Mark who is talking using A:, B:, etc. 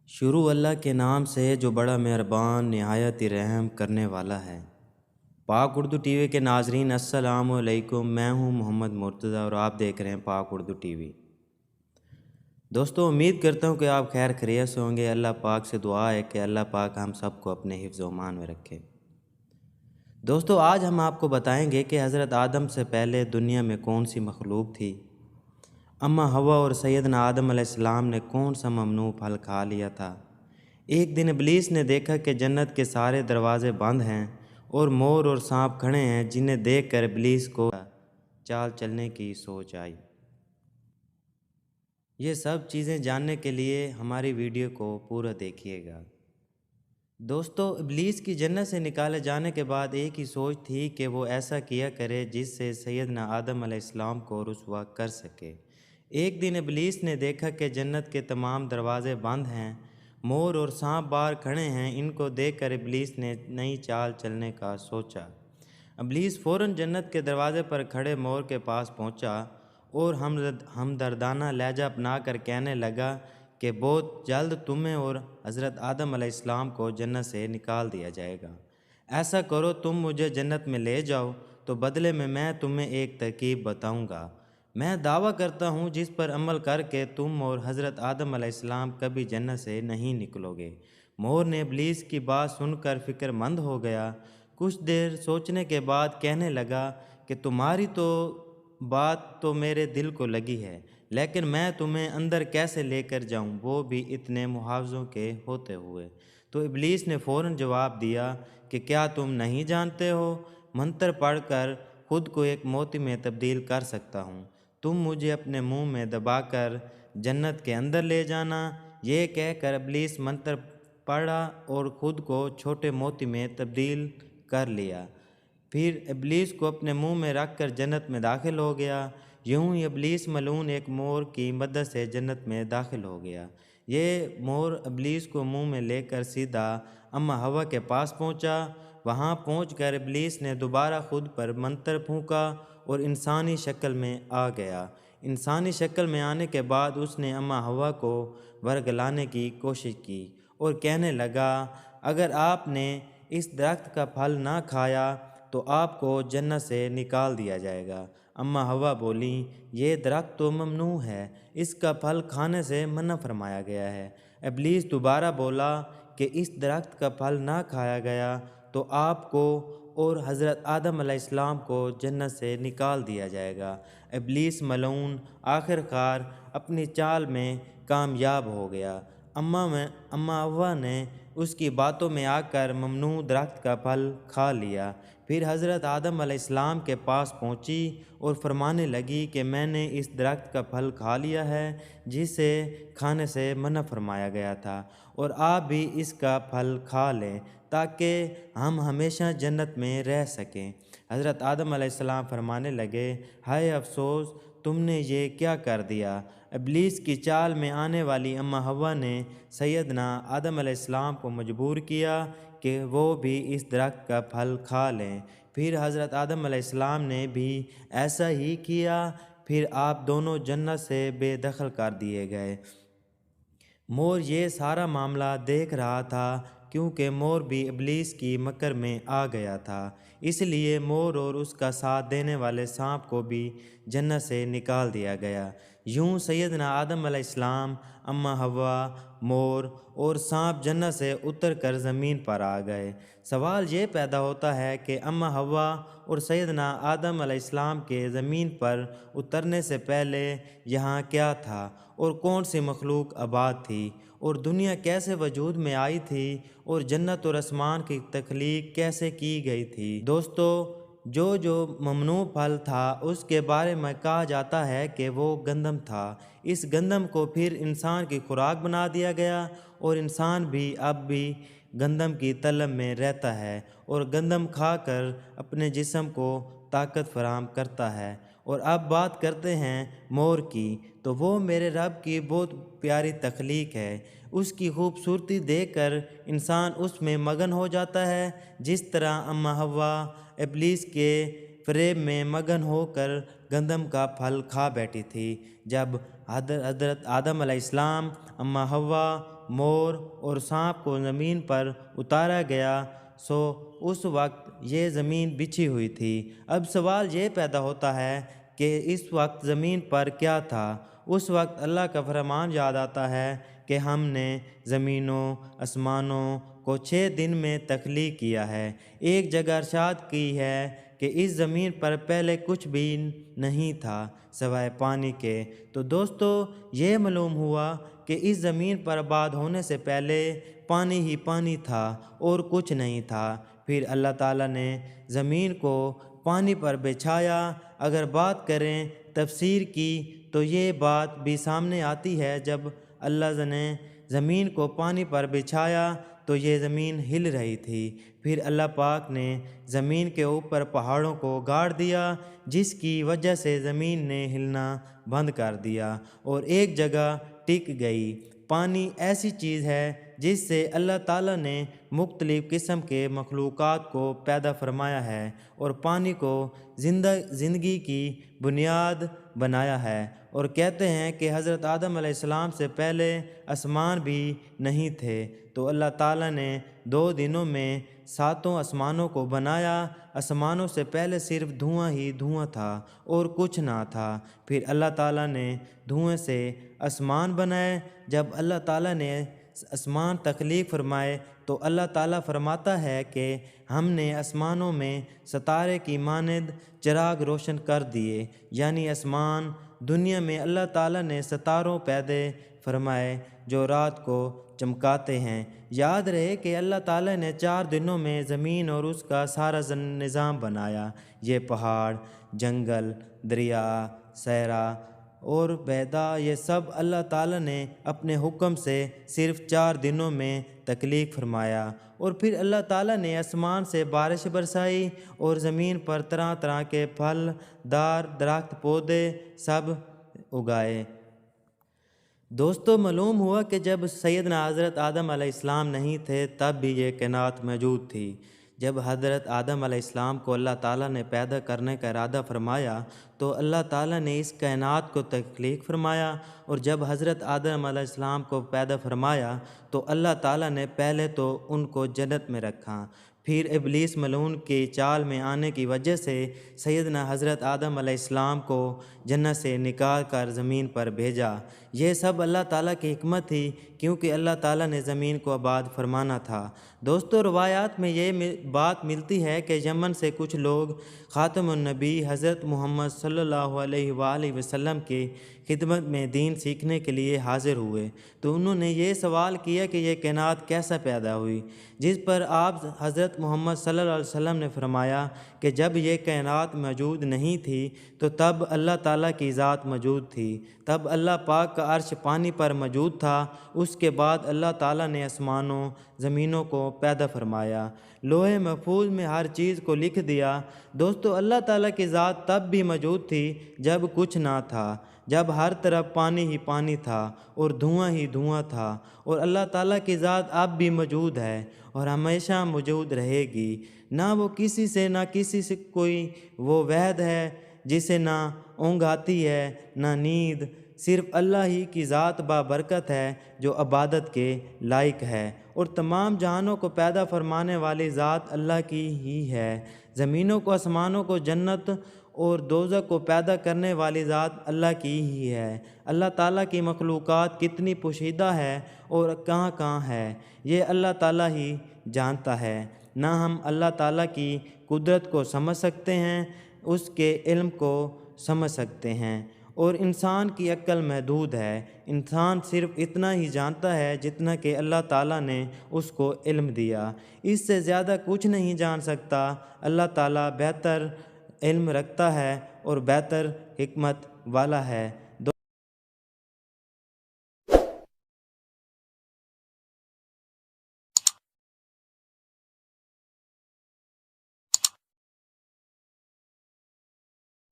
A: شروع اللہ کے نام سے جو بڑا مہربان نہایت ہی رحم کرنے والا ہے۔ پاک اردو ٹی وی کے ناظرین السلام علیکم، میں ہوں محمد مرتضیٰ اور آپ دیکھ رہے ہیں پاک اردو ٹی وی۔ دوستو، امید کرتا ہوں کہ آپ خیر خیریت سے ہوں گے۔ اللہ پاک سے دعا ہے کہ اللہ پاک ہم سب کو اپنے حفظ و امان میں رکھے۔ دوستو، آج ہم آپ کو بتائیں گے کہ حضرت آدم سے پہلے دنیا میں کون سی مخلوق تھی۔ اماں حوا اور سیدنا آدم علیہ السلام نے کون سا ممنوع پھل کھا لیا تھا۔ ایک دن ابلیس نے دیکھا کہ جنت کے سارے دروازے بند ہیں اور مور اور سانپ کھڑے ہیں، جنہیں دیکھ کر ابلیس کو چال چلنے کی سوچ آئی۔ یہ سب چیزیں جاننے کے لیے ہماری ویڈیو کو پورا دیکھیے گا۔ دوستو، ابلیس کی جنت سے نکالے جانے کے بعد ایک ہی سوچ تھی کہ وہ ایسا کیا کرے جس سے سیدنا آدم علیہ السلام کو رسوا کر سکے۔ ایک دن ابلیس نے دیکھا کہ جنت کے تمام دروازے بند ہیں، مور اور سانپ باہر کھڑے ہیں۔ ان کو دیکھ کر ابلیس نے نئی چال چلنے کا سوچا۔ ابلیس فوراً جنت کے دروازے پر کھڑے مور کے پاس پہنچا اور ہمدردانہ لہجہ اپنا کر کہنے لگا کہ بہت جلد تمہیں اور حضرت آدم علیہ السلام کو جنت سے نکال دیا جائے گا۔ ایسا کرو، تم مجھے جنت میں لے جاؤ تو بدلے میں تمہیں ایک ترکیب بتاؤں گا۔ میں دعویٰ کرتا ہوں جس پر عمل کر کے تم اور حضرت آدم علیہ السلام کبھی جنت سے نہیں نکلو گے۔ مور نے ابلیس کی بات سن کر فکر مند ہو گیا۔ کچھ دیر سوچنے کے بعد کہنے لگا کہ تمہاری تو بات تو میرے دل کو لگی ہے، لیکن میں تمہیں اندر کیسے لے کر جاؤں، وہ بھی اتنے محافظوں کے ہوتے ہوئے۔ تو ابلیس نے فوراً جواب دیا کہ کیا تم نہیں جانتے ہو، منتر پڑھ کر خود کو ایک موتی میں تبدیل کر سکتا ہوں۔ تم مجھے اپنے منہ میں دبا کر جنت کے اندر لے جانا۔ یہ کہہ کر ابلیس منتر پڑھا اور خود کو چھوٹے موتی میں تبدیل کر لیا۔ پھر ابلیس کو اپنے منہ میں رکھ کر جنت میں داخل ہو گیا۔ یوں ہی ابلیس ملعون ایک مور کی مدد سے جنت میں داخل ہو گیا۔ یہ مور ابلیس کو منہ میں لے کر سیدھا اماں حوا کے پاس پہنچا۔ وہاں پہنچ کر ابلیس نے دوبارہ خود پر منتر پھونکا اور انسانی شکل میں آ گیا۔ انسانی شکل میں آنے کے بعد اس نے اماں حوا کو ورگلانے کی کوشش کی اور کہنے لگا، اگر آپ نے اس درخت کا پھل نہ کھایا تو آپ کو جنت سے نکال دیا جائے گا۔ اماں حوا بولیں، یہ درخت تو ممنوع ہے، اس کا پھل کھانے سے منع فرمایا گیا ہے۔ ابلیس دوبارہ بولا کہ اس درخت کا پھل نہ کھایا گیا تو آپ کو اور حضرت آدم علیہ السلام کو جنت سے نکال دیا جائے گا۔ ابلیس ملعون آخر کار اپنی چال میں کامیاب ہو گیا۔ اماں حوا نے اس کی باتوں میں آ کر ممنوع درخت کا پھل کھا لیا۔ پھر حضرت آدم علیہ السلام کے پاس پہنچی اور فرمانے لگی کہ میں نے اس درخت کا پھل کھا لیا ہے جسے کھانے سے منع فرمایا گیا تھا، اور آپ بھی اس کا پھل کھا لیں تاکہ ہم ہمیشہ جنت میں رہ سکیں۔ حضرت آدم علیہ السلام فرمانے لگے، ہائے افسوس، تم نے یہ کیا کر دیا۔ ابلیس کی چال میں آنے والی اماں حوا نے سیدنا آدم علیہ السلام کو مجبور کیا کہ وہ بھی اس درخت کا پھل کھا لیں۔ پھر حضرت آدم علیہ السلام نے بھی ایسا ہی کیا۔ پھر آپ دونوں جنت سے بے دخل کر دیے گئے۔ مور یہ سارا معاملہ دیکھ رہا تھا، کیونکہ مور بھی ابلیس کی مکر میں آ گیا تھا، اس لیے مور اور اس کا ساتھ دینے والے سانپ کو بھی جنت سے نکال دیا گیا۔ یوں سیدنا آدم علیہ السلام، اماں حوا، مور اور سانپ جنت سے اتر کر زمین پر آ گئے۔ سوال یہ پیدا ہوتا ہے کہ اماں حوا اور سیدنا آدم علیہ السلام کے زمین پر اترنے سے پہلے یہاں کیا تھا اور کون سی مخلوق آباد تھی، اور دنیا کیسے وجود میں آئی تھی، اور جنت اور آسمان کی تخلیق کیسے کی گئی تھی۔ دوستو، جو ممنوع پھل تھا اس کے بارے میں کہا جاتا ہے کہ وہ گندم تھا۔ اس گندم کو پھر انسان کی خوراک بنا دیا گیا، اور انسان بھی اب بھی گندم کی طلب میں رہتا ہے اور گندم کھا کر اپنے جسم کو طاقت فراہم کرتا ہے۔ اور اب بات کرتے ہیں مور کی، تو وہ میرے رب کی بہت پیاری تخلیق ہے۔ اس کی خوبصورتی دیکھ کر انسان اس میں مگن ہو جاتا ہے، جس طرح اماں حوا ابلیس کے فریب میں مگن ہو کر گندم کا پھل کھا بیٹھی تھی۔ جب حضرت آدم علیہ السلام، اماں حوا مور اور سانپ کو زمین پر اتارا گیا، سو اس وقت یہ زمین بچھی ہوئی تھی۔ اب سوال یہ پیدا ہوتا ہے کہ اس وقت زمین پر کیا تھا؟ اس وقت اللہ کا فرمان یاد آتا ہے کہ ہم نے زمینوں آسمانوں کو 6 دن میں تخلیق کیا ہے۔ ایک جگہ ارشاد کی ہے کہ اس زمین پر پہلے کچھ بھی نہیں تھا سوائے پانی کے۔ تو دوستو یہ معلوم ہوا کہ اس زمین پر آباد ہونے سے پہلے پانی ہی پانی تھا اور کچھ نہیں تھا۔ پھر اللہ تعالیٰ نے زمین کو پانی پر بچھایا۔ اگر بات کریں تفسیر کی تو یہ بات بھی سامنے آتی ہے، جب اللہ نے زمین کو پانی پر بچھایا تو یہ زمین ہل رہی تھی۔ پھر اللہ پاک نے زمین کے اوپر پہاڑوں کو گاڑ دیا، جس کی وجہ سے زمین نے ہلنا بند کر دیا اور ایک جگہ ٹک گئی۔ پانی ایسی چیز ہے جس سے اللہ تعالیٰ نے مختلف قسم کے مخلوقات کو پیدا فرمایا ہے اور پانی کو زندگی کی بنیاد بنایا ہے۔ اور کہتے ہیں کہ حضرت آدم علیہ السلام سے پہلے آسمان بھی نہیں تھے، تو اللہ تعالیٰ نے 2 دنوں میں 7 آسمانوں کو بنایا۔ آسمانوں سے پہلے صرف دھواں ہی دھواں تھا اور کچھ نہ تھا۔ پھر اللہ تعالیٰ نے دھوئیں سے آسمان بنائے۔ جب اللہ تعالیٰ نے آسمان تخلیق فرمائے تو اللہ تعالیٰ فرماتا ہے کہ ہم نے آسمانوں میں ستارے کی مانند چراغ روشن کر دیے، یعنی آسمان دنیا میں اللہ تعالیٰ نے ستاروں پیدا فرمائے جو رات کو چمکاتے ہیں۔ یاد رہے کہ اللہ تعالیٰ نے 4 دنوں میں زمین اور اس کا سارا نظام بنایا۔ یہ پہاڑ، جنگل، دریا، صحرا اور بیدا، یہ سب اللہ تعالیٰ نے اپنے حکم سے صرف 4 دنوں میں تخلیق فرمایا۔ اور پھر اللہ تعالیٰ نے آسمان سے بارش برسائی اور زمین پر طرح طرح کے پھل دار درخت پودے سب اگائے۔ دوستو معلوم ہوا کہ جب سیدنا حضرت آدم علیہ السلام نہیں تھے تب بھی یہ کائنات موجود تھی۔ جب حضرت آدم علیہ السلام کو اللہ تعالیٰ نے پیدا کرنے کا ارادہ فرمایا تو اللہ تعالیٰ نے اس کائنات کو تخلیق فرمایا، اور جب حضرت آدم علیہ السلام کو پیدا فرمایا تو اللہ تعالیٰ نے پہلے تو ان کو جنت میں رکھا، پھر ابلیس ملعون کی چال میں آنے کی وجہ سے سیدنا حضرت آدم علیہ السلام کو جنت سے نکال کر زمین پر بھیجا۔ یہ سب اللہ تعالیٰ کی حکمت تھی، کیونکہ اللہ تعالیٰ نے زمین کو آباد فرمانا تھا۔ دوستو روایات میں یہ بات ملتی ہے کہ یمن سے کچھ لوگ خاتم النبی حضرت محمد صلی اللہ علیہ وآلہ وسلم کی خدمت میں دین سیکھنے کے لیے حاضر ہوئے، تو انہوں نے یہ سوال کیا کہ یہ کائنات کیسا پیدا ہوئی، جس پر آپ حضرت محمد صلی اللہ علیہ وسلم نے فرمایا کہ جب یہ کائنات موجود نہیں تھی تو تب اللہ تعالیٰ کی ذات موجود تھی، تب اللہ پاک کا عرش پانی پر موجود تھا۔ اس کے بعد اللہ تعالیٰ نے آسمانوں زمینوں کو پیدا فرمایا، لوح محفوظ میں ہر چیز کو لکھ دیا۔ دوستو اللہ تعالیٰ کی ذات تب بھی موجود تھی جب کچھ نہ تھا، جب ہر طرف پانی ہی پانی تھا اور دھواں ہی دھواں تھا، اور اللہ تعالیٰ کی ذات اب بھی موجود ہے اور ہمیشہ موجود رہے گی۔ نہ وہ کسی سے نہ کسی سے کوئی وہ وحد ہے جسے نہ اونگ آتی ہے نہ نیند، صرف اللہ ہی کی ذات بابرکت ہے جو عبادت کے لائق ہے، اور تمام جہانوں کو پیدا فرمانے والی ذات اللہ کی ہی ہے۔ زمینوں کو آسمانوں کو جنت اور دوزخ کو پیدا کرنے والی ذات اللہ کی ہی ہے۔ اللہ تعالیٰ کی مخلوقات کتنی پوشیدہ ہے اور کہاں کہاں ہے یہ اللہ تعالیٰ ہی جانتا ہے۔ نہ ہم اللہ تعالیٰ کی قدرت کو سمجھ سکتے ہیں، اس کے علم کو سمجھ سکتے ہیں، اور انسان کی عقل محدود ہے۔ انسان صرف اتنا ہی جانتا ہے جتنا کہ اللہ تعالیٰ نے اس کو علم دیا، اس سے زیادہ کچھ نہیں جان سکتا۔ اللہ تعالیٰ بہتر علم رکھتا ہے اور بہتر حکمت والا ہے۔